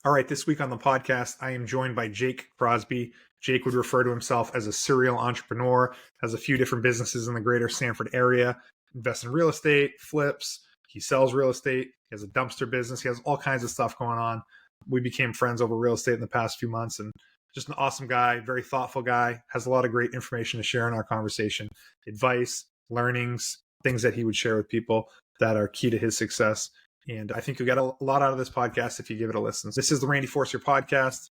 All right, this week on the podcast, I am joined by Jake Crosby. Jake would refer to himself as a serial entrepreneur, has a few different businesses in the greater Sanford area, invests in real estate, flips, he sells real estate, he has a dumpster business, he has all kinds of stuff going on. We became friends over real estate in the past few months, and just an awesome guy, very thoughtful guy, has a lot of great information to share in our conversation, advice, learnings, things that he would share with people that are key to his success. And I think you'll get a lot out of this podcast if you give it a listen. This is the Randy.forcier podcast.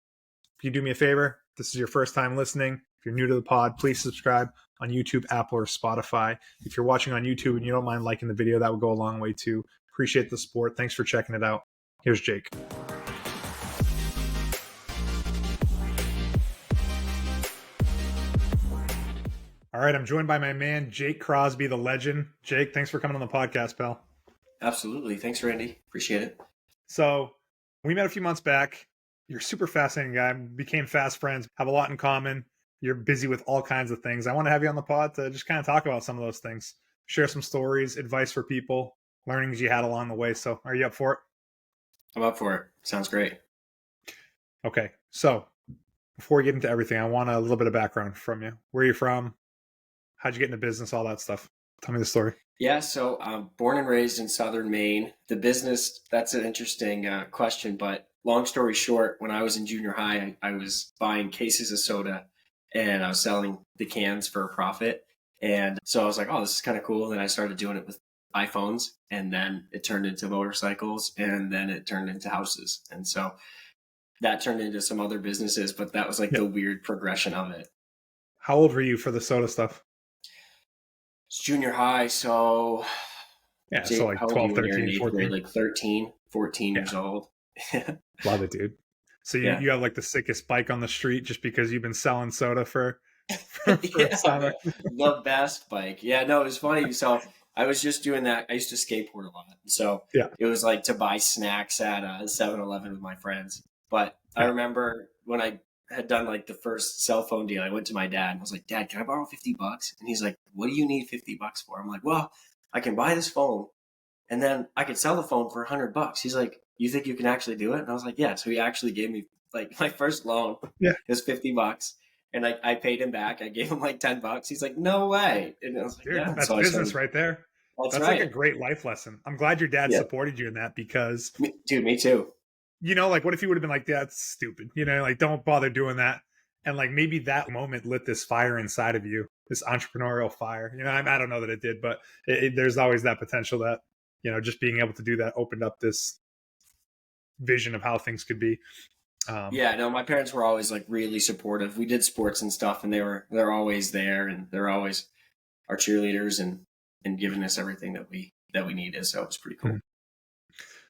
If you do me a favor, this is your first time listening. If you're new to the pod, please subscribe on YouTube, Apple, or Spotify. If you're watching on YouTube and you don't mind liking the video, that would go a long way too. Appreciate the support. Thanks for checking it out. Here's Jake. All right, I'm joined by my man, Jake Crosby, the legend. Jake, thanks for coming on the podcast, pal. Absolutely. Thanks, Randy. Appreciate it. So we met a few months back. You're a super fascinating guy. Became fast friends. Have a lot in common. You're busy with all kinds of things. I want to have you on the pod to just kind of talk about some of those things. Share some stories, advice for people, learnings you had along the way. So are you up for it? I'm up for it. Sounds great. Okay. So before we get into everything, I want a little bit of background from you. Where are you from? How'd you get into business? All that stuff. Tell me the story. Yeah, so I'm born and raised in Southern Maine. The business, that's an interesting question, but long story short, when I was in junior high, I was buying cases of soda and I was selling the cans for a profit. And so I was like, oh, this is kind of cool. And then I started doing it with iPhones, and then it turned into motorcycles, and then it turned into houses. And so that turned into some other businesses, but that was like the weird progression of it. How old were you for the soda stuff? It's junior high, so yeah, so like 12, 13, 14. Grade, like 13, 14 years old. Love it, dude. So you have like the sickest bike on the street just because you've been selling soda for summer. The best bike. Yeah, no, it was funny. So I was just doing that. I used to skateboard a lot. So it was like to buy snacks at 7-Eleven with my friends. But I remember when I had done like the first cell phone deal, I went to my dad and I was like, Dad, can I borrow $50? And he's like, what do you need $50 for? I'm like, well, I can buy this phone and then I could sell the phone for $100. He's like, you think you can actually do it? And I was like, yeah. So he actually gave me like my first loan. It was $50. And I paid him back. I gave him like $10. He's like, no way. And I was like, dude, that's so business right there. That's right. Like a great life lesson. I'm glad your dad supported you in that because me too. You know, like what if he would have been like, that's stupid, you know, like don't bother doing that. And like maybe that moment lit this fire inside of you, this entrepreneurial fire. You know, I don't know that it did, but there's always that potential that, you know, just being able to do that opened up this vision of how things could be. No, my parents were always like really supportive. We did sports and stuff, and they're always there, and they're always our cheerleaders and giving us everything that we needed. So it was pretty cool. Mm-hmm.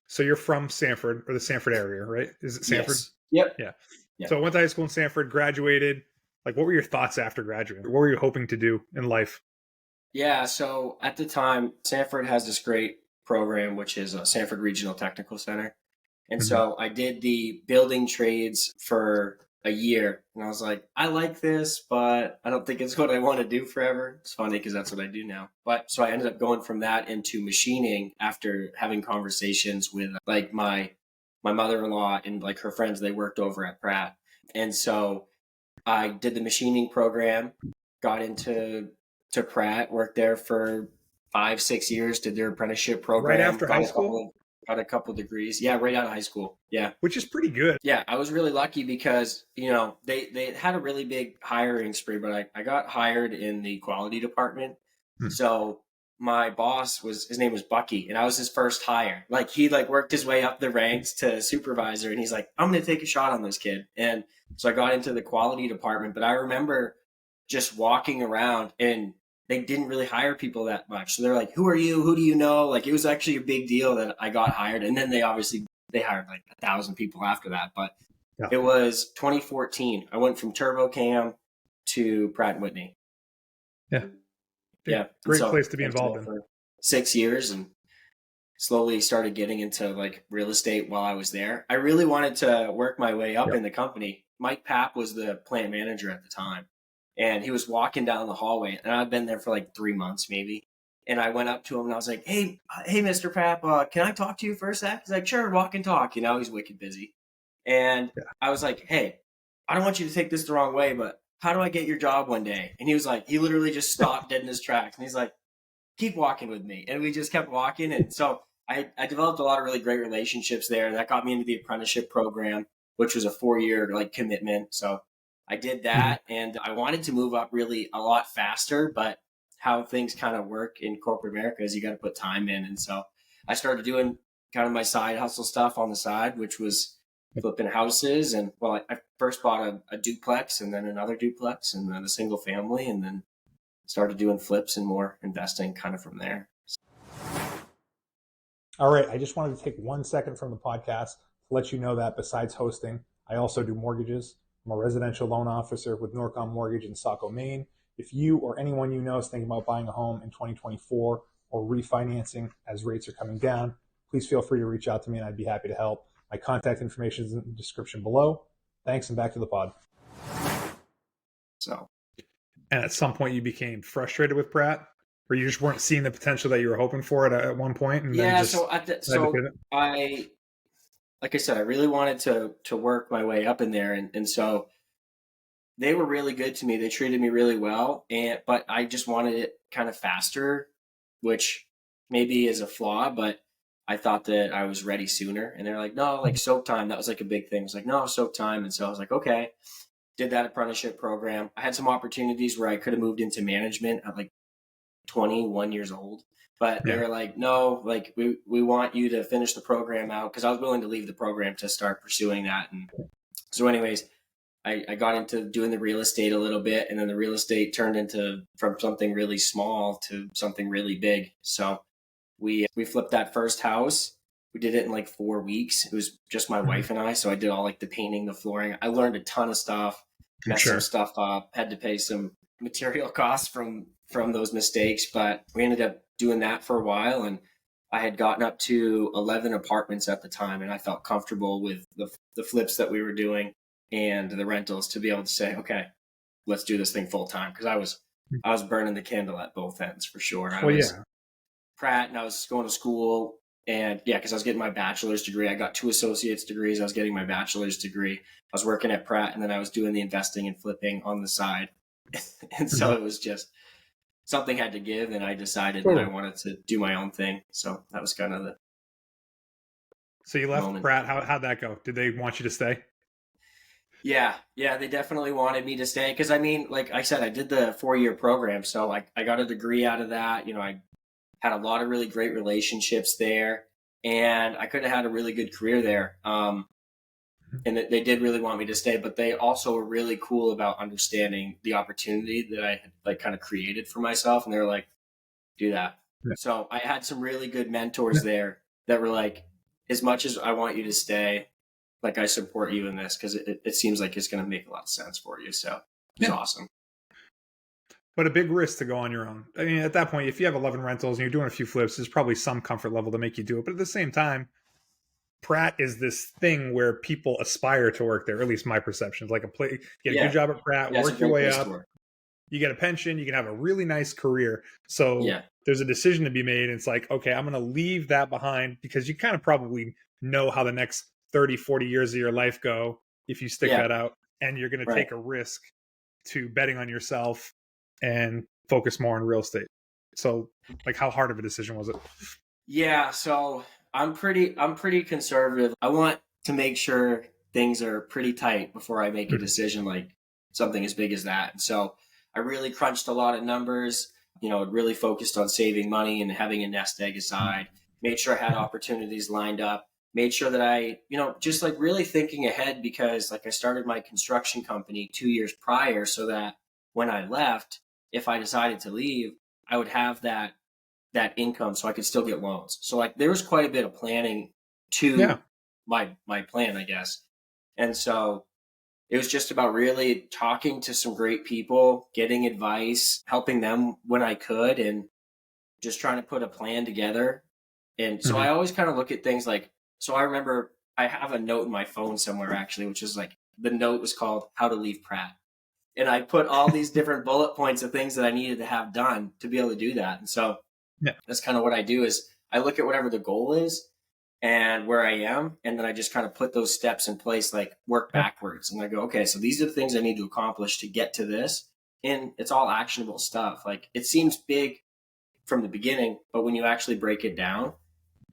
So you're from Sanford or the Sanford area, right? Is it Sanford? Yes. Yep. Yeah. So I went to high school in Sanford, graduated. Like, what were your thoughts after graduating? What were you hoping to do in life? Yeah. So at the time, Sanford has this great program, which is a Sanford Regional Technical Center. And so I did the building trades for a year. And I was like, I like this, but I don't think it's what I want to do forever. It's funny because that's what I do now. But so I ended up going from that into machining after having conversations with like my mother-in-law and like her friends. They worked over at Pratt. And so I did the machining program, got into Pratt, worked there for 5-6 years, did their apprenticeship program. Right after high school? Got a couple degrees. Yeah, right out of high school. Yeah. Which is pretty good. Yeah, I was really lucky because, you know, they had a really big hiring spree, but I got hired in the quality department. So my boss his name was Bucky, and I was his first hire. Like he worked his way up the ranks to supervisor, and he's like, I'm going to take a shot on this kid. And so I got into the quality department, but I remember just walking around and they didn't really hire people that much. So they're like, who are you? Who do you know? Like, it was actually a big deal that I got hired. And then they hired like 1,000 people after that. But it was 2014. I went from Turbo Cam to Pratt & Whitney. Yeah. Yeah. Great place to be involved in. For 6 years and slowly started getting into like real estate while I was there. I really wanted to work my way up in the company. Mike Papp was the plant manager at the time. And he was walking down the hallway, and I'd been there for like 3 months maybe. And I went up to him and I was like, hey, Mr. Papp, can I talk to you for a sec? He's like, sure, walk and talk. You know, he's wicked busy. And Yeah. I was like, hey, I don't want you to take this the wrong way, but how do I get your job one day? And he was like, he literally just stopped dead in his tracks. And he's like, keep walking with me. And we just kept walking. And so I developed a lot of really great relationships there. And that got me into the apprenticeship program, which was a 4-year like commitment. So I did that, and I wanted to move up really a lot faster, but how things kind of work in corporate America is you got to put time in. And so I started doing kind of my side hustle stuff on the side, which was flipping houses. And well, I first bought a duplex and then another duplex and then a single family, and then started doing flips and more investing kind of from there. All right. I just wanted to take 1 second from the podcast to let you know that besides hosting, I also do mortgages. I'm a residential loan officer with Norcom Mortgage in Saco, Maine. If you or anyone you know is thinking about buying a home in 2024 or refinancing as rates are coming down, please feel free to reach out to me and I'd be happy to help. My contact information is in the description below. Thanks, and back to the pod. So, and at some point you became frustrated with Pratt, or you just weren't seeing the potential that you were hoping for at one point, and yeah. then just Like I said, I really wanted to work my way up in there, and so they were really good to me. They treated me really well, but I just wanted it kind of faster, which maybe is a flaw, but I thought that I was ready sooner. And they're like, no, like soak time. That was like a big thing. It was like, no, soak time. And so I was like, okay, did that apprenticeship program. I had some opportunities where I could have moved into management at like 21 years old, but they were like, no, like we want you to finish the program out, because I was willing to leave the program to start pursuing that. And so anyways, I got into doing the real estate a little bit, and then the real estate turned into from something really small to something really big. So we flipped that first house. We did it in like 4 weeks. It was just my wife and I. So I did all like the painting, the flooring. I learned a ton of stuff, messed some stuff up, had to pay some material costs from those mistakes, but we ended up doing that for a while. And I had gotten up to 11 apartments at the time, and I felt comfortable with the flips that we were doing and the rentals to be able to say, okay, let's do this thing full time. Cause I was burning the candle at both ends for sure. I was Pratt, and I was going to school, and cause I was getting my bachelor's degree. I got 2 associate's degrees. I was getting my bachelor's degree. I was working at Pratt, and then I was doing the investing and flipping on the side. And so it was just something had to give. And I decided that I wanted to do my own thing. So that was kind of So you left Pratt. How'd that go? Did they want you to stay? Yeah, they definitely wanted me to stay. Cause I mean, like I said, I did the 4-year program. So I got a degree out of that. I had a lot of really great relationships there, and I could have had a really good career there. And they did really want me to stay, but they also were really cool about understanding the opportunity that I had like kind of created for myself. And they were like, do that. Yeah. So I had some really good mentors there that were like, as much as I want you to stay, like I support you in this, because it seems like it's going to make a lot of sense for you. So it's awesome. But a big risk to go on your own. I mean, at that point, if you have 11 rentals and you're doing a few flips, there's probably some comfort level to make you do it. But at the same time, Pratt is this thing where people aspire to work there, at least my perception. Like get a good job at Pratt, work your way up. You get a pension, you can have a really nice career. So there's a decision to be made. And it's like, okay, I'm going to leave that behind, because you kind of probably know how the next 30, 40 years of your life go if you stick that out. And you're going to take a risk to betting on yourself and focus more on real estate. So like, how hard of a decision was it? Yeah. So I'm pretty conservative. I want to make sure things are pretty tight before I make a decision like something as big as that. And so I really crunched a lot of numbers, really focused on saving money and having a nest egg aside, made sure I had opportunities lined up, made sure that I, just like really thinking ahead, because like I started my construction company 2 years prior, so that when I left, if I decided to leave, I would have that income so I could still get loans. So like there was quite a bit of planning to my plan, I guess. And so it was just about really talking to some great people, getting advice, helping them when I could, and just trying to put a plan together. And so I always kind of look at things like, so I remember I have a note in my phone somewhere actually, which is like, the note was called How to Leave Pratt. And I put all these different bullet points of things that I needed to have done to be able to do that. And so that's kind of what I do, is I look at whatever the goal is, and where I am. And then I just kind of put those steps in place, like work Yeah. backwards. And I go, okay, so these are the things I need to accomplish to get to this. And it's all actionable stuff. Like it seems big from the beginning, but when you actually break it down,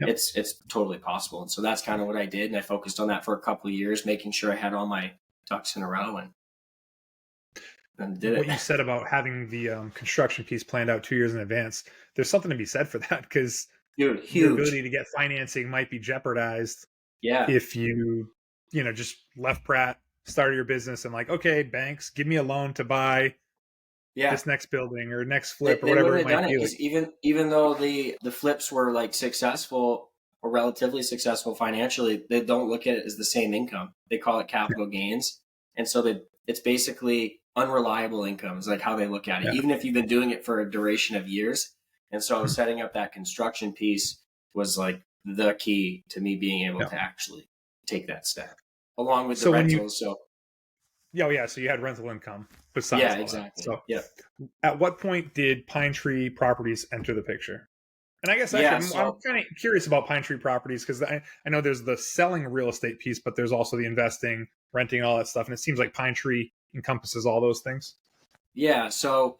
Yep. it's totally possible. And so that's kind of what I did. And I focused on that for a couple of years, making sure I had all my ducks in a row and did What it. you said about having the construction piece planned out 2 years in advance, there's something to be said for that, because Dude, your huge. ability to get financing might be jeopardized Yeah. if you just left Pratt, started your business, and like, okay, banks, give me a loan to buy Yeah. this next building or next They, flip or they whatever wouldn't it have might done it be. Like, because even though the flips were like successful or relatively successful financially, they don't look at it as the same income. They call it capital gains, and so it's basically unreliable income is like how they look at it. yeah, Even if you've been doing it for a duration of years, and so Mhm. setting up that construction piece was like the key to me being able yeah. to actually take that step, along with the So when you, rentals. So yeah, so you had rental income yeah, besides all that. exactly. So Yeah, at what point did Pine Tree Properties enter the picture? And I guess actually, yeah. I'm So kind of curious about Pine Tree Properties, because I know there's the selling real estate piece, but there's also the investing, renting, all that stuff. And it seems like Pine Tree encompasses all those things. yeah, so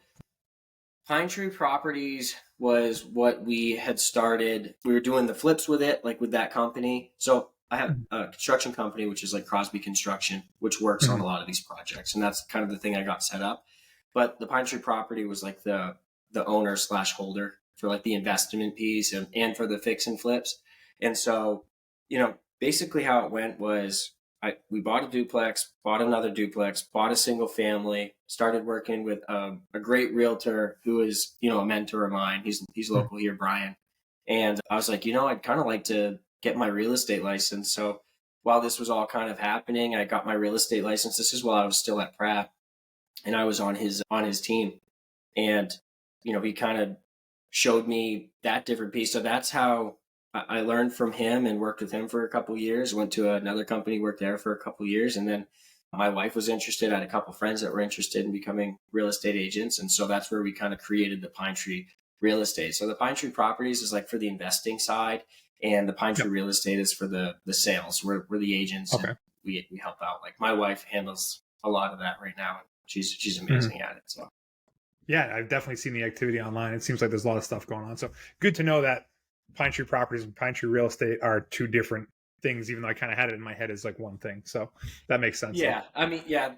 Pine Tree Properties was what we had started. We were doing the flips with it, like with that company. So I have Mhm. a construction company, which is like Crosby Construction, which works on Mhm. a lot of these projects, and that's kind of the thing I got set up. But the Pine Tree Property was like the owner slash holder for like the investment piece and for the fix and flips. And so, basically how it went was we bought a duplex, bought another duplex, bought a single family, started working with a great realtor who is, a mentor of mine. He's Mhm. local here, Brian. And I was like, I'd kind of like to get my real estate license. So while this was all kind of happening, I got my real estate license. This is while I was still at Pratt and I was on his team. And, he kind of showed me that different piece. So that's how I learned from him and worked with him for a couple of years. Went to another company, worked there for a couple of years, and then my wife was interested. I had a couple of friends that were interested in becoming real estate agents, and so that's where we kind of created the Pine Tree Real Estate. So the Pine Tree Properties is like for the investing side, and the Pine Yep. Tree Real Estate is for the sales. We're the agents, and Okay. we help out. Like my wife handles a lot of that right now, and she's Mhm. amazing at it. So Yeah, I've definitely seen the activity online. It seems like there's a lot of stuff going on. So good to know that Pine Tree Properties and Pine Tree Real Estate are two different things, even though I kind of had it in my head as like one thing. So that makes sense, though. yeah, I mean, yeah,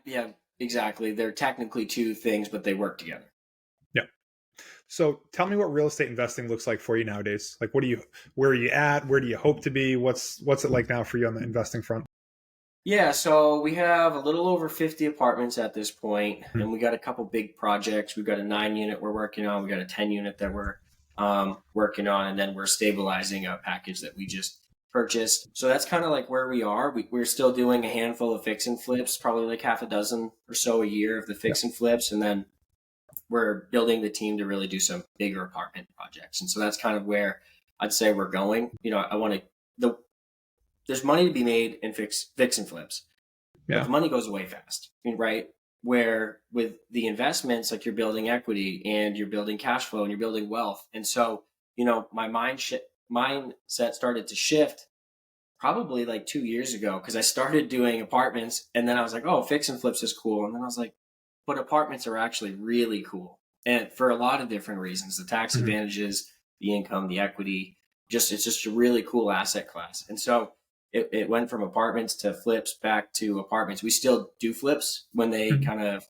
exactly. They're technically two things, but they work together. Yeah. So tell me what real estate investing looks like for you nowadays. Like, where are you at? Where do you hope to be? What's it like now for you on the investing front? Yeah, so we have a little over 50 apartments at this point, Mhm. and we got a couple big projects. We've got a 9 unit we're working on. We got a 10 unit that we're working on, and then we're stabilizing a package that we just purchased. So that's kind of like where we are. We're still doing a handful of fix and flips, probably like half a dozen or so a year of the Yeah. fix and flips, and then we're building the team to really do some bigger apartment projects. And so that's kind of where I'd say we're going. I want to there's money to be made in fix and flips, but Yeah. the money goes away fast, right? Where with the investments, like you're building equity and you're building cash flow and you're building wealth. And so, my mindset started to shift probably like 2 years ago because I started doing apartments and then I was like, oh, fix and flips is cool. And then I was like, but apartments are actually really cool. And for a lot of different reasons, the tax Mhm. advantages, the income, the equity, it's just a really cool asset class. And so it went from apartments to flips back to apartments. We still do flips when they Mhm. kind of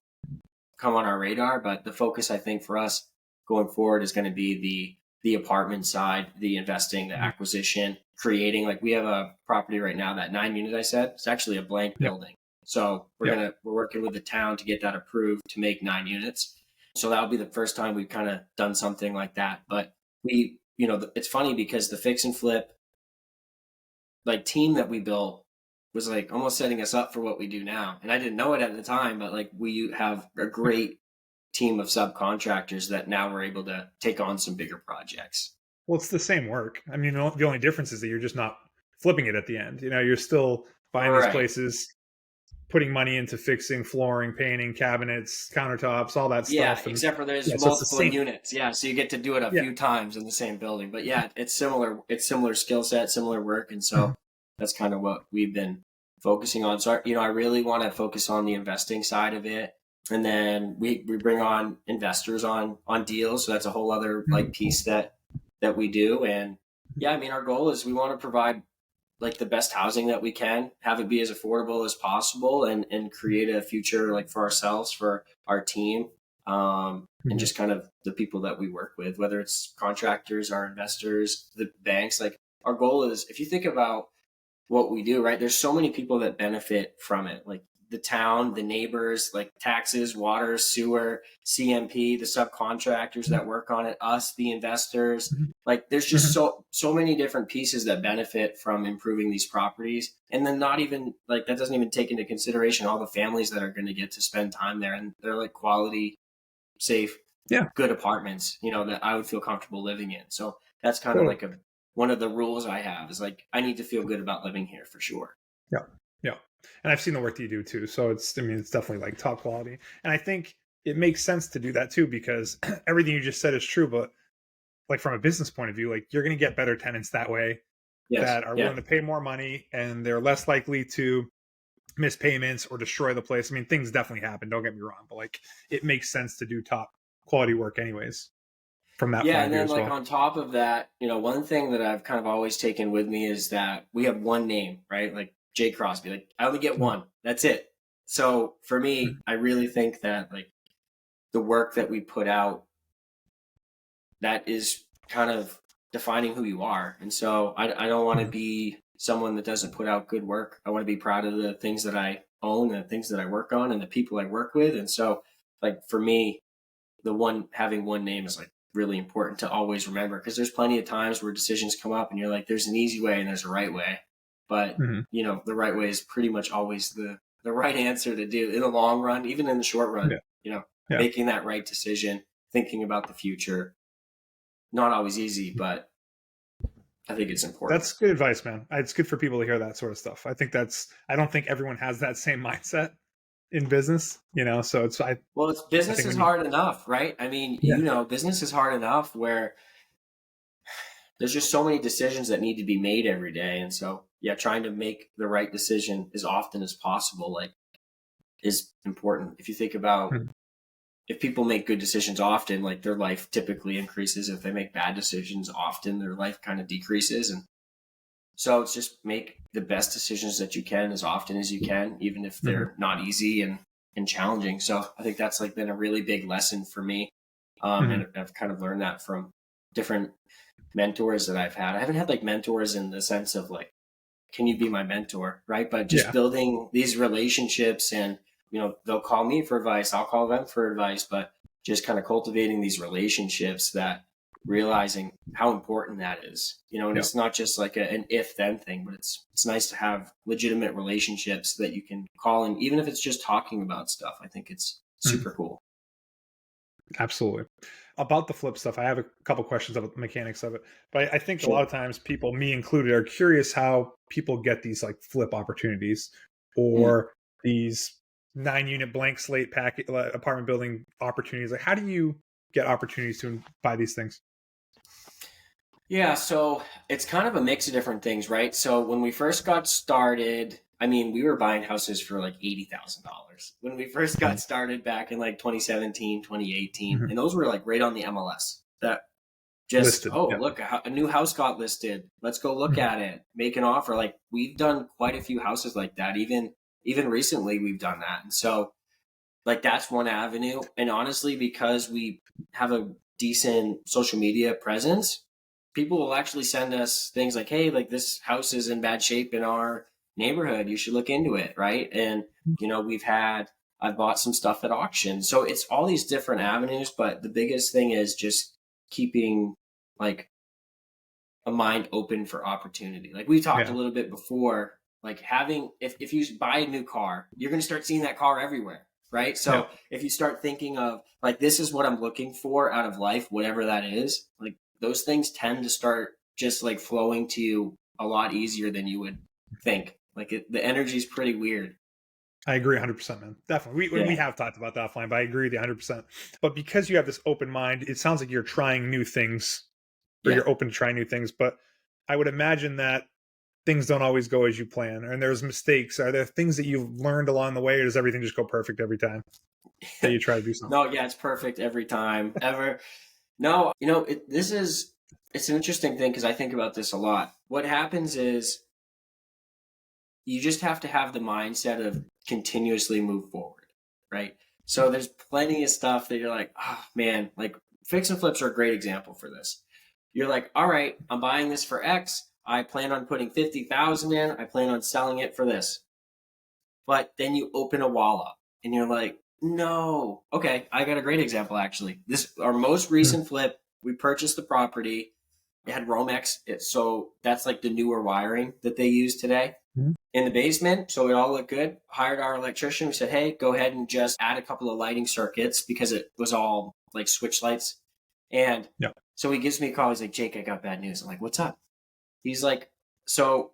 come on our radar, but the focus I think for us going forward is going to be the apartment side, the investing, the Mhm. acquisition, creating. Like we have a property right now, that 9 unit I said, it's actually a blank Yep. building. So Yep. we're working with the town to get that approved to make 9 units. So that'll be the first time we've kind of done something like that. But it's funny because the fix and flip like team that we built was like almost setting us up for what we do now. And I didn't know it at the time, but like we have a great team of subcontractors that now we're able to take on some bigger projects. Well, it's the same work. I mean, the only difference is that you're just not flipping it at the end. You're still buying these Right. places, putting money into fixing flooring, painting, cabinets, countertops, all that Yeah, stuff. And except for there's yeah, so it's the multiple same. units. Yeah, so you get to do it a Yeah. few times in the same building. But yeah, it's similar. It's similar skill set, similar work, and so Mhm. that's kind of what we've been focusing on. So I really want to focus on the investing side of it, and then we bring on investors on deals. So that's a whole other like Mhm. piece that we do. And yeah, I mean, our goal is we want to provide like the best housing that we can, have it be as affordable as possible, and create a future like for ourselves, for our team, and Mhm. just kind of the people that we work with, whether it's contractors, our investors, the banks. Like our goal is, if you think about what we do, right? There's so many people that benefit from it, like the town, the neighbors, like taxes, water, sewer, CMP, the subcontractors that work on it, us, the investors. Mhm. Like there's just Mhm. so many different pieces that benefit from improving these properties. And then not even like that doesn't even take into consideration all the families that are going to get to spend time there, and they're like quality, safe, Yeah, good apartments, that I would feel comfortable living in. So that's kind of totally. like a one of the rules I have is like I need to feel good about living here for sure. Yeah. Yeah. And I've seen the work that you do too. So it's, I mean, it's definitely like top quality. And I think it makes sense to do that too, because everything you just said is true. But like from a business point of view, like you're going to get better tenants that way Yes. that are Yeah. willing to pay more money and they're less likely to miss payments or destroy the place. I mean, things definitely happen. Don't get me wrong, but like it makes sense to do top quality work anyways from that Yeah, point of and view then as like well. on top of that, one thing that I've kind of always taken with me is that we have one name, right? Like Jake Crosby. Like I only get Mhm. one. That's it. So for me, I really think that like the work that we put out, that is kind of defining who you are. And so I don't want to Mhm. be someone that doesn't put out good work. I want to be proud of the things that I own and the things that I work on and the people I work with. And so like for me, the one having one name is like really important to always remember, because there's plenty of times where decisions come up and you're like, there's an easy way and there's a right way. But Mhm. the right way is pretty much always the right answer to do in the long run, even in the short run, Yeah. Yeah. making that right decision, thinking about the future. Not always easy, but I think it's important. That's good advice, man. It's good for people to hear that sort of stuff. I think that's, I don't think everyone has that same mindset in business, so Well, it's I business think is when you, hard enough, right? I mean, yeah. business is hard enough where there's just so many decisions that need to be made every day. And so, yeah, trying to make the right decision as often as possible, like, is important. If you think about Mhm. if people make good decisions often, like their life typically increases. If they make bad decisions often, their life kind of decreases. And so it's just make the best decisions that you can as often as you can, even if Mhm. they're not easy and challenging. So I think that's like been a really big lesson for me. Mhm. And I've kind of learned that from different mentors that I've had. I haven't had like mentors in the sense of like, can you be my mentor? Right. But just Yeah. building these relationships, and, they'll call me for advice. I'll call them for advice, but just kind of cultivating these relationships, that realizing how important that is, and Yeah. it's not just like an if then thing, but it's nice to have legitimate relationships that you can call in, even if it's just talking about stuff. I think it's Mhm. super cool. Absolutely. About the flip stuff, I have a couple questions about the mechanics of it. But I think a lot Sure. of times people, me included, are curious how people get these like flip opportunities Mm. or these 9 unit blank slate packet apartment building opportunities. Like, how do you get opportunities to buy these things? Yeah, so it's kind of a mix of different things, right? So when we first got started, I mean, we were buying houses for like $80,000 when we first got Mhm. started back in like 2017, 2018. Mhm. And those were like right on the MLS. That just, Listed. oh, Yeah. look, a new house got listed. Let's go look Mhm. at it, make an offer. Like we've done quite a few houses like that. Even recently we've done that. And so like that's one avenue. And honestly, because we have a decent social media presence, people will actually send us things like, hey, like this house is in bad shape in our neighborhood. You should look into it. Right. And, I've bought some stuff at auction. So it's all these different avenues. But the biggest thing is just keeping like a mind open for opportunity. Like we talked a Yeah. little bit before, like having if you buy a new car, you're going to start seeing that car everywhere, right? Yeah. So if you start thinking of like this is what I'm looking for out of life, whatever that is, like those things tend to start just like flowing to you a lot easier than you would think. Like the energy is pretty weird. I agree 100%, man. Definitely. We Yeah. have talked about that offline, but I agree with you 100%. But because you have this open mind, it sounds like you're trying new things, or Yeah. you're open to trying new things. But I would imagine that things don't always go as you plan, and there's mistakes. Are there things that you've learned along the way, or does everything just go perfect every time that you try to do something? No, yeah, it's perfect every time ever. No, it's an interesting thing because I think about this a lot. What happens is you just have to have the mindset of continuously move forward, right? So there's plenty of stuff that you're like, oh man, like fix and flips are a great example for this. You're like, all right, I'm buying this for X. I plan on putting 50,000 in. I plan on selling it for this. But then you open a wall up and you're like, no. Okay, I got a great example actually. This our most recent flip. We purchased the property. It had Romex, so that's like the newer wiring that they use today in the basement. So it all looked good. Hired our electrician. We said, hey, go ahead and just add a couple of lighting circuits because it was all like switch lights. And Yeah. so he gives me a call. He's like, Jake, I got bad news. I'm like, what's up? He's like, so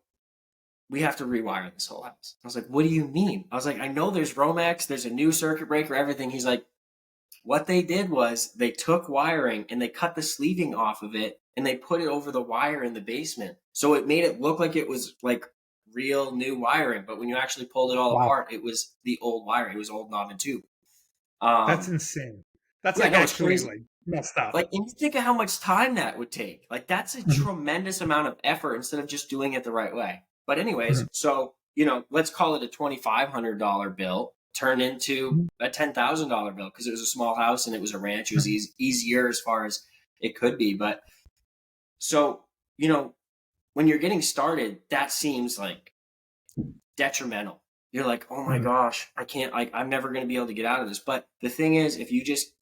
we have to rewire this whole house. I was like, what do you mean? I was like, I know there's Romex, there's a new circuit breaker, everything. He's like, what they did was they took wiring and they cut the sleeving off of it and they put it over the wire in the basement. So it made it look like it was like real new wiring. But when you actually pulled it all Wow. apart, it was the old wiring. It was old knob and tube. That's insane. That's Yeah, like no, it's actually crazy. like messed up. Like, and you think of how much time that would take. Like, that's a tremendous amount of effort instead of just doing it the right way. But anyways, so, let's call it a $2,500 bill turned into a $10,000 bill because it was a small house and it was a ranch. It was easier as far as it could be. But so, when you're getting started, that seems like detrimental. You're like, oh my gosh, I can't, I'm never going to be able to get out of this. But the thing is, if you just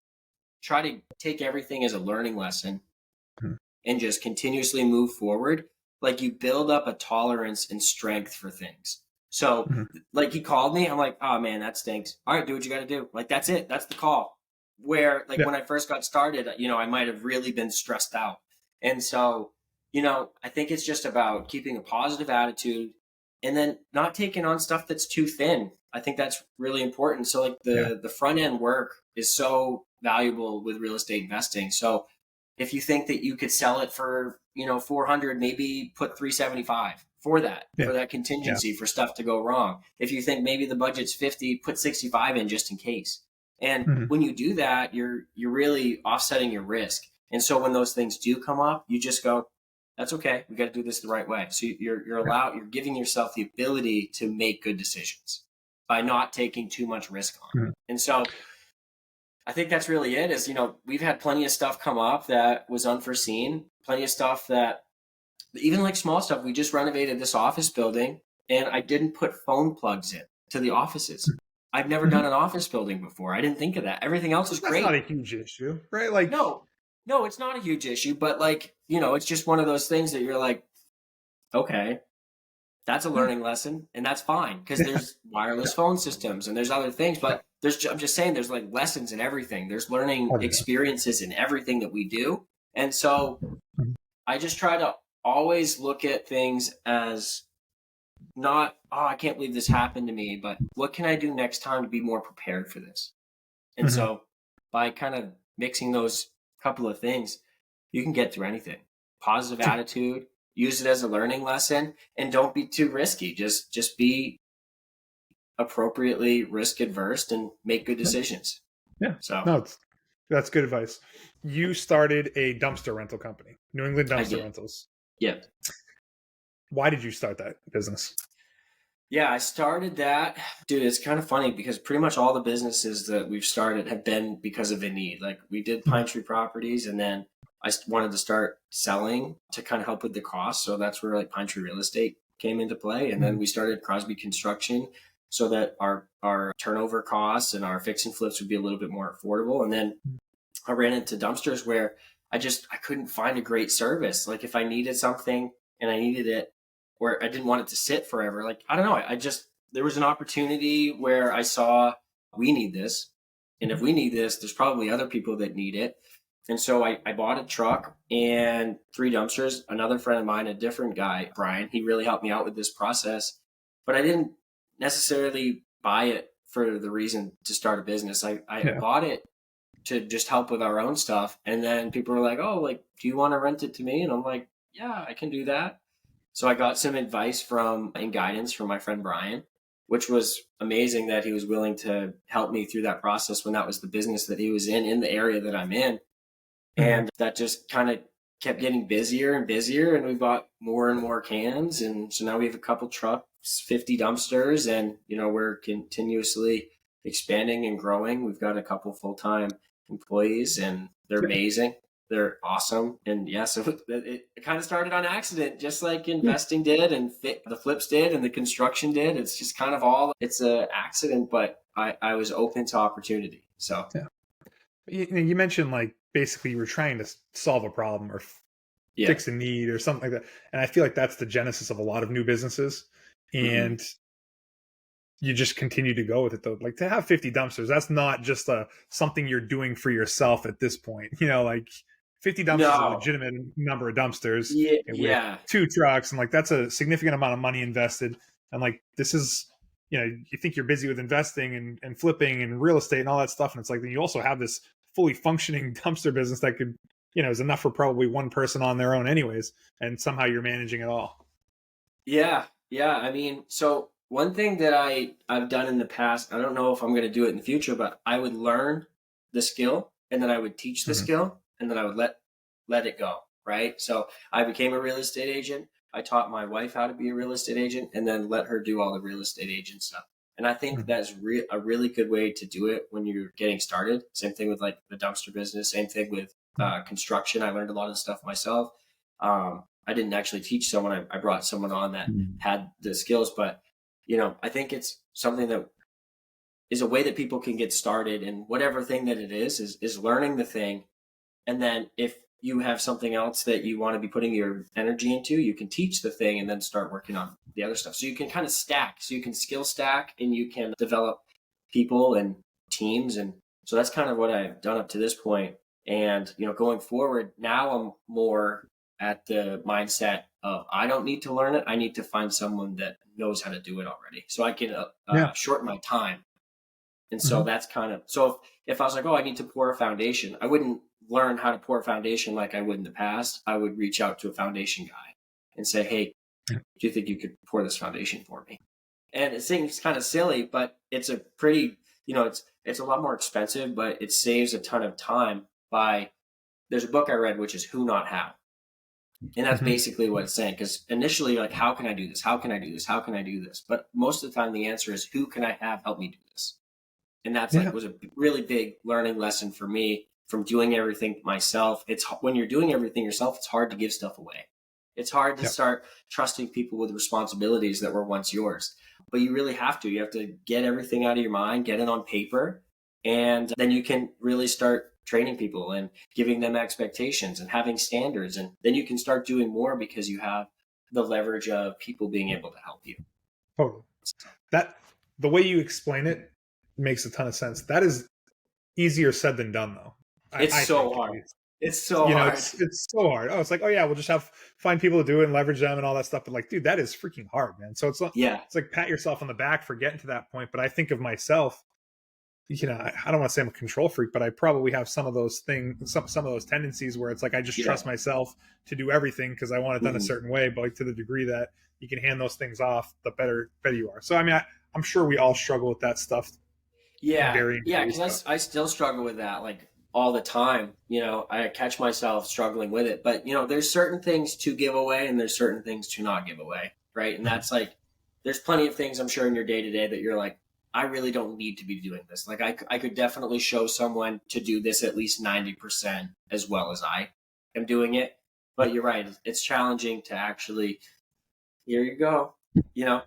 try to take everything as a learning lesson and just continuously move forward, like you build up a tolerance and strength for things. So like he called me, I'm like, oh man, that stinks. All right, do what you got to do. Like, that's it. That's the call. Where like when I first got started, I might have really been stressed out. And so, I think it's just about keeping a positive attitude and then not taking on stuff that's too thin. I think that's really important. So like the front end work is so valuable with real estate investing. So if you think that you could sell it for, 400, maybe put 375 for that contingency for stuff to go wrong. If you think maybe the budget's 50, put 65 in just in case. And when you do that, you're really offsetting your risk. And so when those things do come up, you just go, that's okay. We got to do this the right way. So you're giving yourself the ability to make good decisions by not taking too much risk on. And so I think that's really it is, we've had plenty of stuff come up that was unforeseen, plenty of stuff that even like small stuff. We just renovated this office building and I didn't put phone plugs in to the offices. I've never done an office building before. I didn't think of that. Everything else is great. That's not a huge issue, right? Like, no, it's not a huge issue, but like, it's just one of those things that you're like, okay, that's a learning lesson and that's fine because there's wireless phone systems and there's other things, but I'm just saying there's like lessons in everything. There's learning experiences in everything that we do. And so I just try to always look at things as not, oh, I can't believe this happened to me, but what can I do next time to be more prepared for this? And so by kind of mixing those couple of things, you can get through anything. Positive attitude, use it as a learning lesson, and don't be too risky. Just be appropriately risk adverse and make good decisions. Yeah. So no, that's good advice. You started a dumpster rental company, New England Dumpster Rentals. Yeah. Why did you start that business? Yeah, I started that. Dude, it's kind of funny because pretty much all the businesses that we've started have been because of a need. Like we did Pine Tree Properties and then I wanted to start selling to kind of help with the cost. So that's where like Pine Tree Real Estate came into play. And then we started Crosby Construction so that our turnover costs and our fix and flips would be a little bit more affordable. And then I ran into dumpsters where I couldn't find a great service. Like if I needed something and I needed it, or I didn't want it to sit forever. Like, I don't know. There was an opportunity where I saw we need this. And if we need this, there's probably other people that need it. And so I bought a truck and 3 dumpsters. Another friend of mine, a different guy, Brian, he really helped me out with this process. But I didn't necessarily buy it for the reason to start a business. I Yeah. bought it to just help with our own stuff. And then people were like, oh, like, do you want to rent it to me? And I'm like, yeah, I can do that. So I got some advice from and guidance from my friend Brian, which was amazing that he was willing to help me through that process when that was the business that he was in the area that I'm in. Mhm. And that just kind of kept getting busier and busier. And we bought more and more cans. And so now we have a couple trucks, 50 dumpsters, and, we're continuously expanding and growing. We've got a couple full-time employees and they're amazing. They're awesome. And yeah, so it kind of started on accident, just like investing did and the flips did and the construction did. It's just kind of it's a accident, but I was open to opportunity. So Yeah. You mentioned like basically you were trying to solve a problem or yeah. fix a need or something like that. And I feel like that's the genesis of a lot of new businesses. And you just continue to go with it though. Like to have 50 dumpsters, that's not just something you're doing for yourself at this point. Like 50 dumpsters is a No. legitimate number of dumpsters Yeah. with Yeah. 2 trucks, and like that's a significant amount of money invested. And like this is, you think you're busy with investing and flipping and real estate and all that stuff, and it's like then you also have this fully functioning dumpster business that could, is enough for probably one person on their own anyways, and somehow you're managing it all. Yeah. Yeah. I mean, so one thing that I've done in the past, I don't know if I'm going to do it in the future, but I would learn the skill and then I would teach the Mm-hmm. skill and then I would let it go. Right. So I became a real estate agent. I taught my wife how to be a real estate agent and then let her do all the real estate agent stuff. And I think that's a really good way to do it when you're getting started. Same thing with like the dumpster business, same thing with construction. I learned a lot of stuff myself. I didn't actually teach someone. I brought someone on that had the skills, but I think it's something that is a way that people can get started in whatever thing that it is learning the thing. And then if you have something else that you want to be putting your energy into, you can teach the thing and then start working on the other stuff. So you can kind of stack, so you can skill stack and you can develop people and teams. And so that's kind of what I've done up to this point. And, going forward, now I'm more at the mindset of I don't need to learn it. I need to find someone that knows how to do it already so I can shorten my time. And so that's kind of, so if I was like, oh, I need to pour a foundation, I wouldn't learn how to pour a foundation like I would in the past. I would reach out to a foundation guy and say, hey, do you think you could pour this foundation for me? And it seems kind of silly, but it's a pretty, it's a lot more expensive, but it saves a ton of time there's a book I read, which is Who Not How. And that's basically what it's saying. Because initially you're like, how can I do this? How can I do this? How can I do this? But most of the time the answer is, who can I have help me do this? And that's was a really big learning lesson for me from doing everything myself. It's when you're doing everything yourself, it's hard to give stuff away. It's hard to start trusting people with responsibilities that were once yours, but you really have to. You have to get everything out of your mind, get it on paper, and then you can really start training people and giving them expectations and having standards. And then you can start doing more because you have the leverage of people being able to help you. Totally. That the way you explain it makes a ton of sense. That is easier said than done, though. It's so hard. It's so hard. It's so hard. Oh, it's like, oh yeah, we'll just find people to do it and leverage them and all that stuff. But like, dude, that is freaking hard, man. So it's like pat yourself on the back for getting to that point. But I think of myself, I don't want to say I'm a control freak, but I probably have some of those things, some of those tendencies where it's like I just trust myself to do everything because I want it done a certain way. But like to the degree that you can hand those things off, the better you are. So I mean, I'm sure we all struggle with that stuff. Yeah, because I still struggle with that like all the time. I catch myself struggling with it. But there's certain things to give away and there's certain things to not give away, right? And that's like, there's plenty of things I'm sure in your day to day that you're like, I really don't need to be doing this. Like I could definitely show someone to do this at least 90% as well as I am doing it. But you're right. It's challenging to actually, here you go,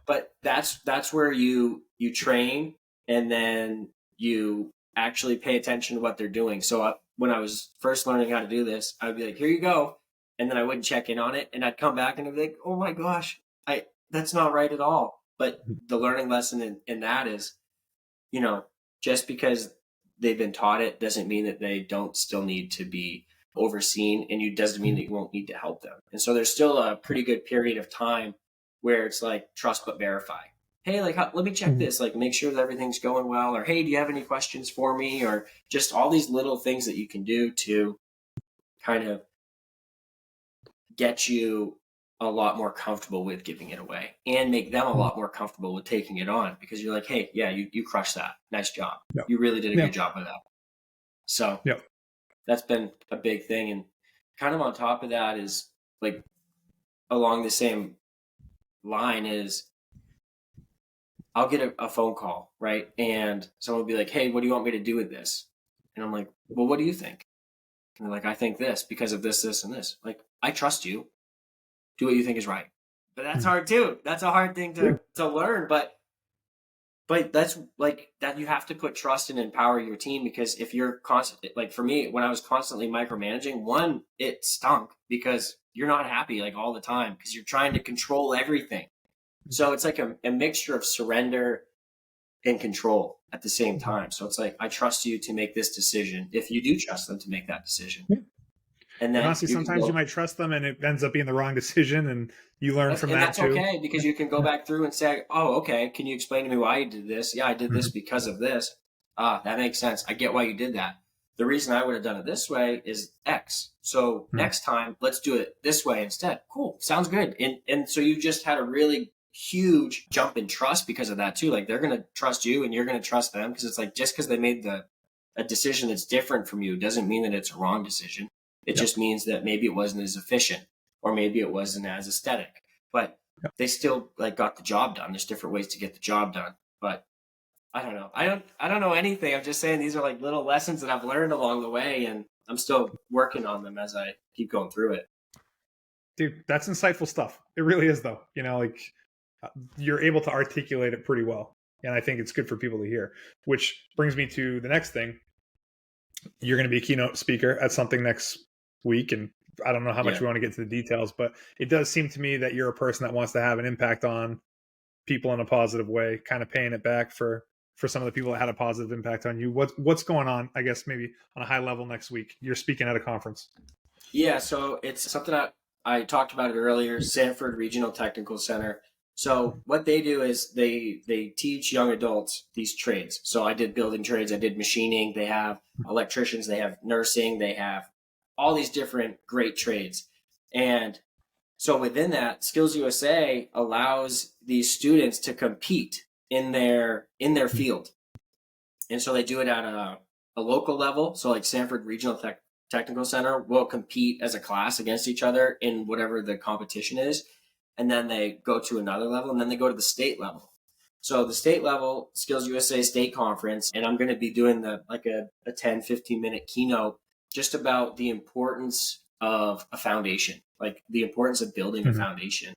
but that's where you train and then you actually pay attention to what they're doing. So when I was first learning how to do this, I'd be like, here you go. And then I wouldn't check in on it. And I'd come back and I'd be like, oh my gosh, that's not right at all. But the learning lesson in that is, just because they've been taught it doesn't mean that they don't still need to be overseen, and it doesn't mean that you won't need to help them. And so there's still a pretty good period of time where it's like trust but verify. hey, like, let me check this, like, make sure that everything's going well, or hey, do you have any questions for me, or just all these little things that you can do to kind of get you a lot more comfortable with giving it away and make them a lot more comfortable with taking it on, because you're like, hey, yeah, you crushed that. Nice job. Yeah. You really did a Yeah. good job with that. So Yeah. that's been a big thing. And kind of on top of that is like along the same line is I'll get a phone call, right? And someone will be like, hey, what do you want me to do with this? And I'm like, well, what do you think? And they're like, I think this because of this, this, and this. Like, I trust you. Do what you think is right. But that's hard too. That's a hard thing to learn. But that's like that you have to put trust and empower your team, because if you're constant, like for me, when I was constantly micromanaging, one, it stunk because you're not happy like all the time because you're trying to control everything. So it's like a mixture of surrender and control at the same time. So it's like, I trust you to make this decision if you do trust them to make that decision. And then honestly, sometimes you might trust them and it ends up being the wrong decision, and you learn from that that's too. okay, because you can go back through and say, oh, okay, can you explain to me why you did this? Yeah, I did this because of this. That makes sense. I get why you did that. The reason I would have done it this way is X. So next time, let's do it this way instead. Cool. Sounds good. And so you just had a really huge jump in trust because of that too. Like they're going to trust you and you're going to trust them, because it's like, just because they made a decision that's different from you doesn't mean that it's a wrong decision. It just means that maybe it wasn't as efficient, or maybe it wasn't as aesthetic, but they still like got the job done. There's different ways to get the job done, but I don't know. I don't know anything. I'm just saying these are like little lessons that I've learned along the way, and I'm still working on them as I keep going through it. Dude, that's insightful stuff. It really is, though. Like you're able to articulate it pretty well, and I think it's good for people to hear. Which brings me to the next thing. You're going to be a keynote speaker at something next week, and I don't know how much we want to get to the details, but it does seem to me that you're a person that wants to have an impact on people in a positive way, kind of paying it back for some of the people that had a positive impact on you. What's going on, I guess, maybe on a high level next week? You're speaking at a conference. Yeah, so it's something I talked about it earlier, Sanford Regional Technical Center. So what they do is they teach young adults these trades. So I did building trades, I did machining, they have electricians, they have nursing, they have all these different great trades. And so within that, Skills USA allows these students to compete in their field. And so they do it at a local level. So like Sanford Regional Technical Center will compete as a class against each other in whatever the competition is. And then they go to another level, and then they go to the state level. So the state level, Skills USA State Conference, and I'm going to be doing a 10, 15-minute keynote just about the importance of a foundation, like the importance of building a foundation.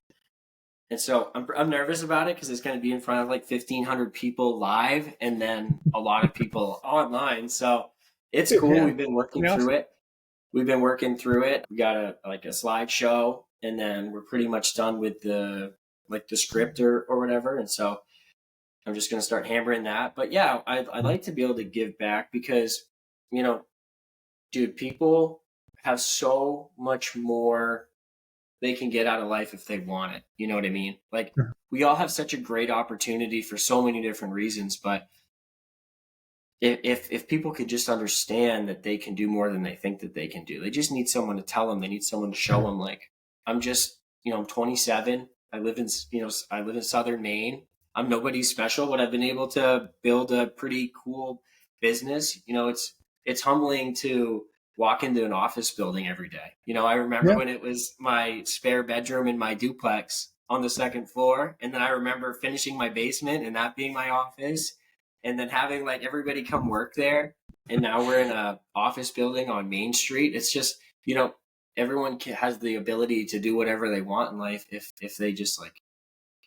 And so I'm nervous about it because it's going to be in front of like 1,500 people live and then a lot of people online. So it's cool. Yeah. We've been working through it. We got a slideshow, and then we're pretty much done with the script or whatever. And so I'm just going to start hammering that. But yeah, I'd like to be able to give back because, dude, people have so much more they can get out of life if they want it. You know what I mean? Like we all have such a great opportunity for so many different reasons, but if people could just understand that they can do more than they think that they can do, they just need someone to tell them. They need someone to show them. Like I'm just, I'm 27. I live in Southern Maine. I'm nobody special, but I've been able to build a pretty cool business. It's humbling to walk into an office building every day. I remember when it was my spare bedroom in my duplex on the second floor. And then I remember finishing my basement and that being my office. And then having like everybody come work there. And now we're in a office building on Main Street. It's just, everyone has the ability to do whatever they want in life if they just like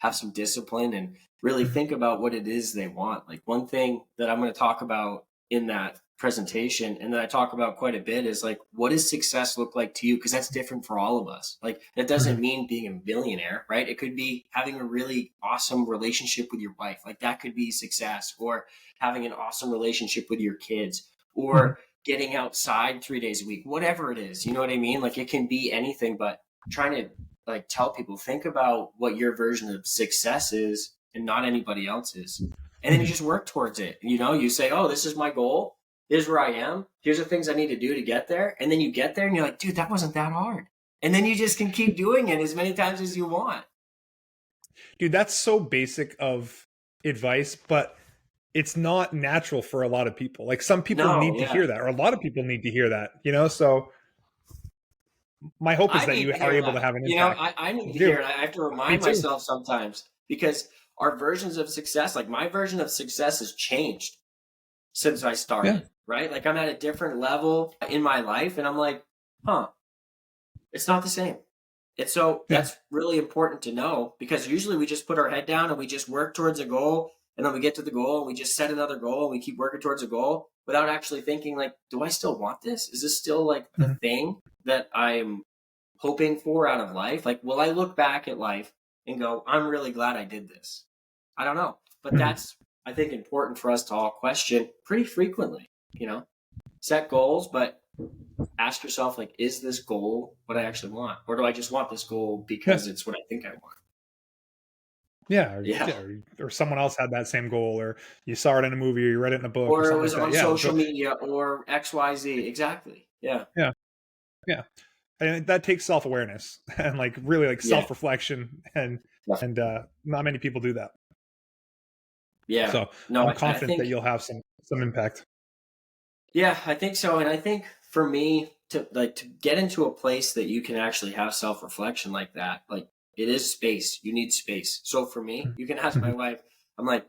have some discipline and really think about what it is they want. Like one thing that I'm going to talk about in that presentation and that I talk about quite a bit is like, what does success look like to you? Because that's different for all of us. Like that doesn't mean being a billionaire, right? It could be having a really awesome relationship with your wife. Like that could be success, or having an awesome relationship with your kids, or getting outside 3 days a week, whatever it is, you know what I mean? Like it can be anything, but trying to like tell people, think about what your version of success is and not anybody else's. And then you just work towards it. You say, oh, this is my goal. This is where I am. Here's the things I need to do to get there. And then you get there and you're like, dude, that wasn't that hard. And then you just can keep doing it as many times as you want. Dude, that's so basic of advice, but it's not natural for a lot of people. Like some people need to hear that, or a lot of people need to hear that, so my hope is that you are able to have an impact. I need to hear it. I have to remind myself sometimes, because our versions of success, like my version of success has changed since I started, right? Like I'm at a different level in my life and I'm like, it's not the same. And so that's really important to know, because usually we just put our head down and we just work towards a goal, and then we get to the goal and we just set another goal and we keep working towards a goal without actually thinking like, do I still want this? Is this still like the thing that I'm hoping for out of life? Like, will I look back at life and go, I'm really glad I did this? I don't know. But that's, I think, important for us to all question pretty frequently, set goals, but ask yourself, like, is this goal what I actually want? Or do I just want this goal because it's what I think I want? Or someone else had that same goal, or you saw it in a movie, or you read it in a book, or something it was like on that. social media, or XYZ. Exactly. Yeah. And that takes self-awareness and like really like self-reflection, and not many people do that. So I'm confident that you'll have some impact. Yeah, I think so. And I think for me to get into a place that you can actually have self-reflection like that, like, it is space. You need space. So for me, you can ask my wife, I'm like,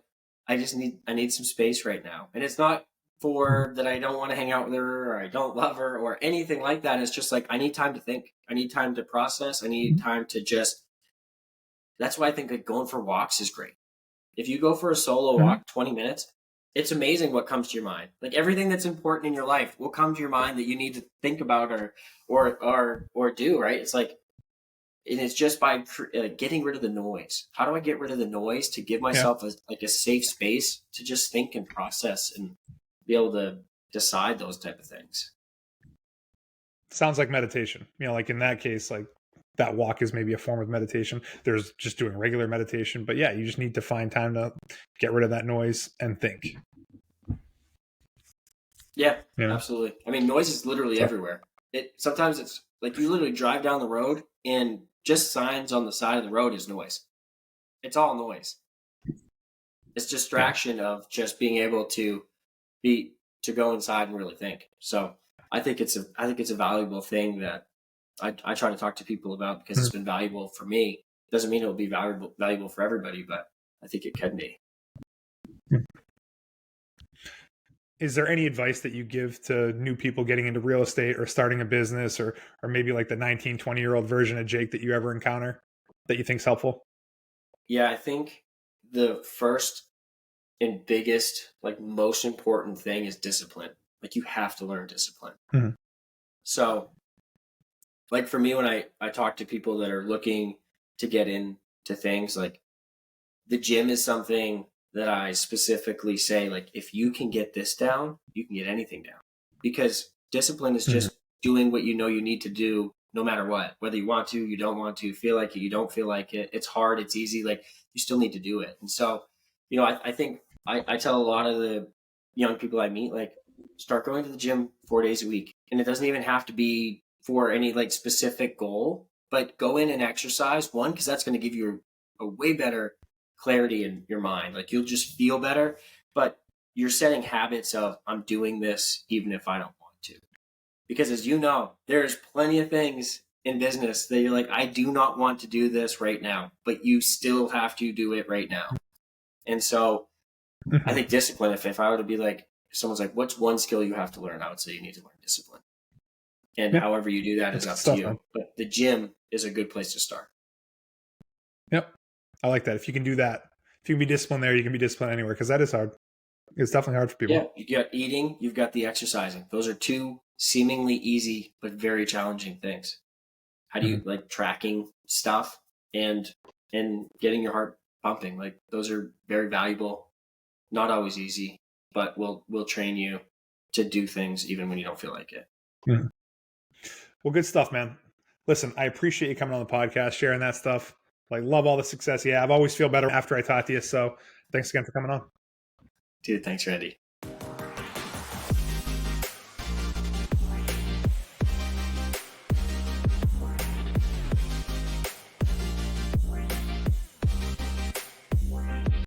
I need some space right now. And it's not for that I don't want to hang out with her, or I don't love her, or anything like that. It's just like, I need time to think. I need time to process. I need time to that's why I think like going for walks is great. If you go for a solo walk, 20 minutes, it's amazing what comes to your mind. Like everything that's important in your life will come to your mind that you need to think about or do, right? It's like, and it's just by getting rid of the noise. How do I get rid of the noise to give myself a safe space to just think and process and be able to decide those type of things? Sounds like meditation. Like in that case, like that walk is maybe a form of meditation. There's just doing regular meditation, but you just need to find time to get rid of that noise and think. Yeah, absolutely. I mean, noise is literally everywhere. Sometimes it's like you literally drive down the road and just signs on the side of the road is noise. It's all noise. It's distraction of just being able to go inside and really think. So I think it's a valuable thing that I try to talk to people about, because it's been valuable for me. It doesn't mean it will be valuable for everybody, but I think it can be. Is there any advice that you give to new people getting into real estate or starting a business, or maybe like the 19, 20-year-old version of Jake that you ever encounter that you think's helpful? Yeah, I think the first and biggest, like most important thing is discipline. Like you have to learn discipline. So like for me, when I talk to people that are looking to get into things, like the gym is something that I specifically say, like, if you can get this down, you can get anything down, because discipline is just doing what you know you need to do, no matter what, whether you want to, you don't want to, feel like it, you don't feel like it. It's hard. It's easy. Like you still need to do it. And so, I think I tell a lot of the young people I meet, like, start going to the gym 4 days a week. And it doesn't even have to be for any like specific goal, but go in and exercise, one, because that's going to give you a way better clarity in your mind. Like you'll just feel better, but you're setting habits of, I'm doing this even if I don't want to. Because as you know, there's plenty of things in business that you're like, I do not want to do this right now, but you still have to do it right now. And so I think discipline, if I were to be like, if someone's like, what's one skill you have to learn? I would say you need to learn discipline. And however you do that is up to you. Man. But the gym is a good place to start. Yep. I like that. If you can do that, if you can be disciplined there, you can be disciplined anywhere, because that is hard. It's definitely hard for people. Yeah, you got eating, you've got the exercising. Those are two seemingly easy but very challenging things. How do you like tracking stuff and getting your heart pumping? Like those are very valuable, not always easy, but will train you to do things even when you don't feel like it. Well, good stuff, man. Listen, I appreciate you coming on the podcast, sharing that stuff. Like, love all the success you have. I always feel better after I talk to you. So thanks again for coming on. Dude, thanks, Randy.